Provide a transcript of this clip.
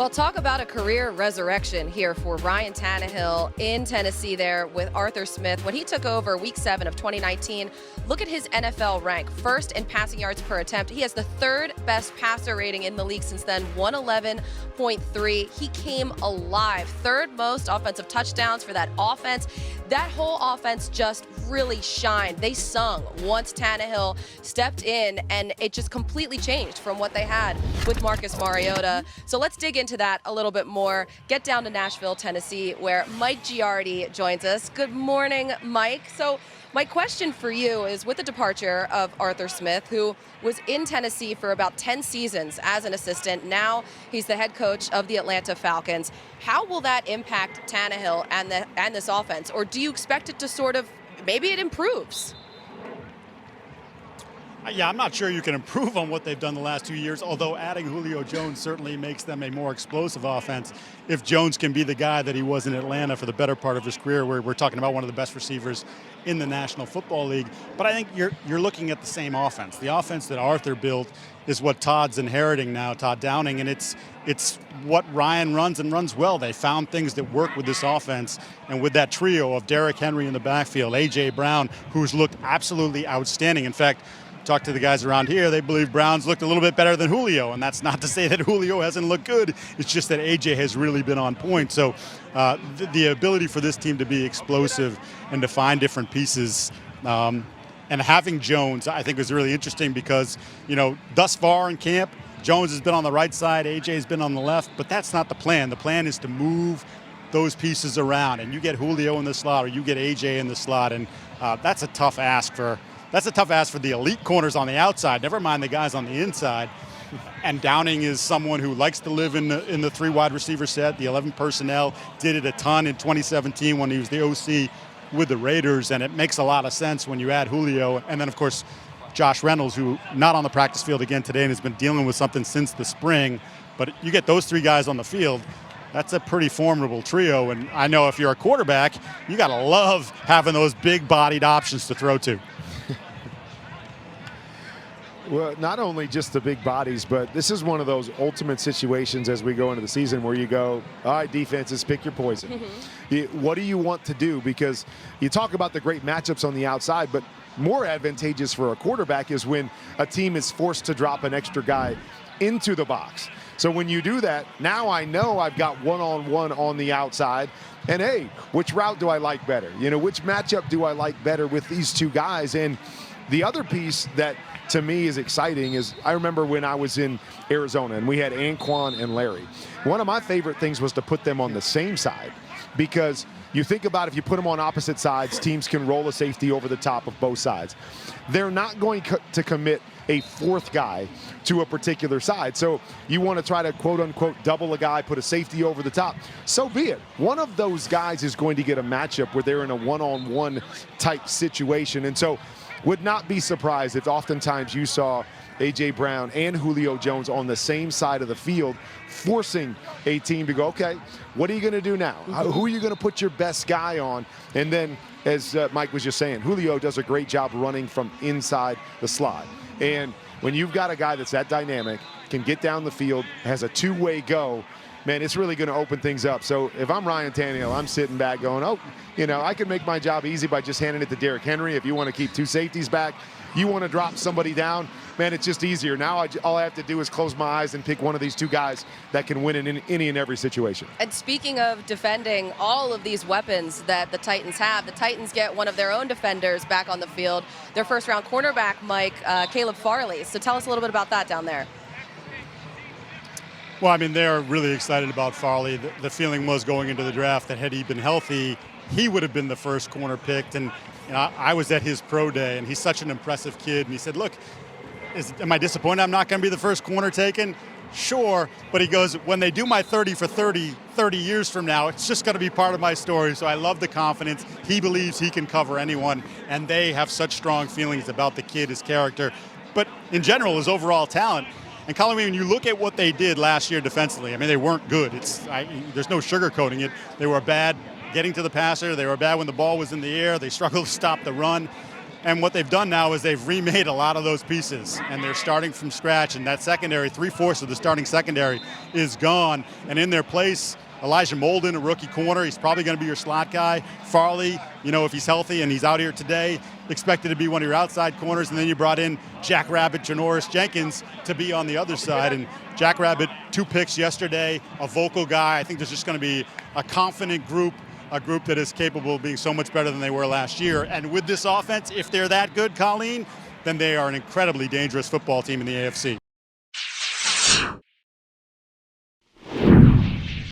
Well, talk about a career resurrection here for Ryan Tannehill in Tennessee there with Arthur Smith. When he took over week 7 of 2019, look at his NFL rank. First in passing yards per attempt. He has the third best passer rating in the league since then, 111.3. He came alive. Third most offensive touchdowns for that offense. That whole offense just really shined. They sung once Tannehill stepped in, and it just completely changed from what they had with Marcus Mariota. So let's dig into that a little bit more. Get down to Nashville, Tennessee, where Mike Giardi joins us. Good morning, Mike. So my question for you is, with the departure of Arthur Smith, who was in Tennessee for about 10 seasons as an assistant, now he's the head coach of the Atlanta Falcons. How will that impact Tannehill and this offense? Or do you expect it to sort of, maybe it improves? Yeah, I'm not sure you can improve on what they've done the last 2 years, although adding Julio Jones certainly makes them a more explosive offense. If Jones can be the guy that he was in Atlanta for the better part of his career, where we're talking about one of the best receivers in the National Football League. But I think you're looking at the same offense. The offense that Arthur built is what Todd's inheriting now, Todd Downing, and it's what Ryan runs and runs well. They found things that work with this offense, and with that trio of Derrick Henry in the backfield, A.J. Brown, who's looked absolutely outstanding. In fact, talk to the guys around here, they believe Brown's looked a little bit better than Julio, and that's not to say that Julio hasn't looked good. It's just that AJ has really been on point. So the ability for this team to be explosive and to find different pieces, and having Jones, I think, was really interesting because, thus far in camp, Jones has been on the right side, AJ has been on the left, but that's not the plan. The plan is to move those pieces around, and you get Julio in the slot or you get AJ in the slot, and that's a tough ask for the elite corners on the outside, never mind the guys on the inside. And Downing is someone who likes to live in the 3 wide receiver set, the 11 personnel, did it a ton in 2017 when he was the OC with the Raiders, and it makes a lot of sense when you add Julio. And then, of course, Josh Reynolds, who not on the practice field again today and has been dealing with something since the spring. But you get those 3 guys on the field, that's a pretty formidable trio. And I know if you're a quarterback, you got to love having those big-bodied options to throw to. Well, not only just the big bodies, but this is one of those ultimate situations as we go into the season where you go, all right, defenses, pick your poison. What do you want to do? Because you talk about the great matchups on the outside, but more advantageous for a quarterback is when a team is forced to drop an extra guy into the box. So when you do that, now I know I've got one-on-one on the outside. And, hey, which route do I like better? Which matchup do I like better with these 2 guys? And the other piece that to me is exciting is I remember when I was in Arizona and we had Anquan and Larry. One of my favorite things was to put them on the same side, because you think about if you put them on opposite sides, teams can roll a safety over the top of both sides. They're not going to commit a 4th guy to a particular side. So you want to try to, quote unquote, double a guy, put a safety over the top. So be it. One of those guys is going to get a matchup where they're in a one-on-one type situation. And so would not be surprised if oftentimes you saw A.J. Brown and Julio Jones on the same side of the field, forcing a team to go, okay, what are you going to do now? Who are you going to put your best guy on? And then, as Mike was just saying, Julio does a great job running from inside the slot. And when you've got a guy that's that dynamic, can get down the field, has a 2-way go, man, it's really going to open things up. So if I'm Ryan Tannehill, I'm sitting back going, I can make my job easy by just handing it to Derrick Henry. If you want to keep 2 safeties back, you want to drop somebody down, man, it's just easier. Now all I have to do is close my eyes and pick one of these 2 guys that can win in any and every situation. And speaking of defending all of these weapons that the Titans have, the Titans get one of their own defenders back on the field, their first-round cornerback, Mike, Caleb Farley. So tell us a little bit about that down there. Well, they're really excited about Farley. The feeling was going into the draft that had he been healthy, he would have been the first corner picked. And I was at his pro day, and he's such an impressive kid. And he said, look, am I disappointed I'm not going to be the first corner taken? Sure. But he goes, when they do my 30 for 30 years from now, it's just going to be part of my story. So I love the confidence. He believes he can cover anyone, and they have such strong feelings about the kid, his character, but in general, his overall talent. And Colin, when you look at what they did last year defensively, they weren't good. There's no sugarcoating it. They were bad getting to the passer. They were bad when the ball was in the air. They struggled to stop the run. And what they've done now is they've remade a lot of those pieces, and they're starting from scratch. And that secondary, 3/4 of the starting secondary is gone. And in their place, Elijah Molden, a rookie corner, he's probably going to be your slot guy. Farley, if he's healthy and he's out here today, expected to be one of your outside corners. And then you brought in Jackrabbit Janoris Jenkins to be on the other side. And Jackrabbit, 2 picks yesterday, a vocal guy. I think there's just going to be a confident group, a group that is capable of being so much better than they were last year. And with this offense, if they're that good, Colleen, then they are an incredibly dangerous football team in the AFC.